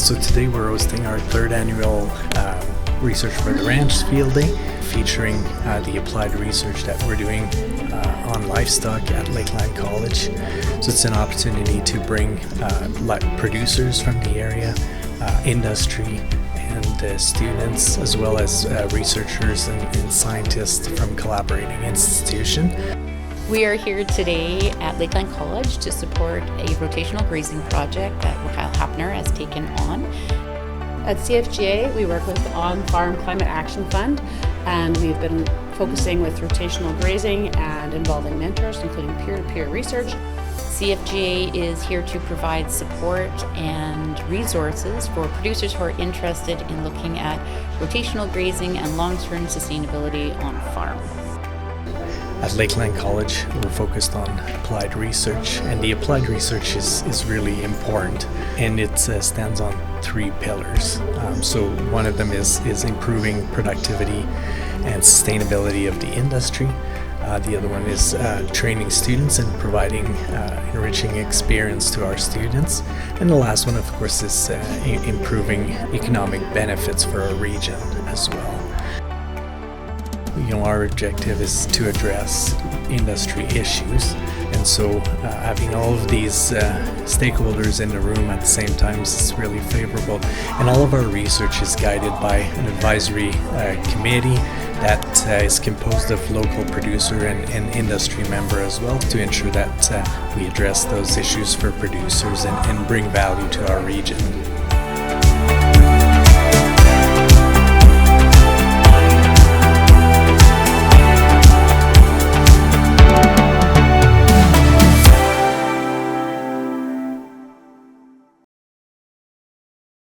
So today we're hosting our third annual Research for the Ranch Field Day, featuring the applied research that we're doing on livestock at Lakeland College. So it's an opportunity to bring producers from the area, industry, and students, as well as researchers and scientists from collaborating institutions. We are here today at Lakeland College to support a rotational grazing project that Kyle Hapner has taken on. At CFGA, we work with the On-Farm Climate Action Fund, and we've been focusing with rotational grazing and involving mentors, including peer-to-peer research. CFGA is here to provide support and resources for producers who are interested in looking at rotational grazing and long-term sustainability on farm. At Lakeland College, we're focused on applied research, and the applied research is really important, and it stands on three pillars. So one of them is improving productivity and sustainability of the industry. The other one is training students and providing enriching experience to our students. And the last one, of course, is improving economic benefits for our region as well. Our objective is to address industry issues, and so having all of these stakeholders in the room at the same time is really favorable. And all of our research is guided by an advisory committee that is composed of local producer and industry member as well, to ensure that we address those issues for producers and bring value to our region.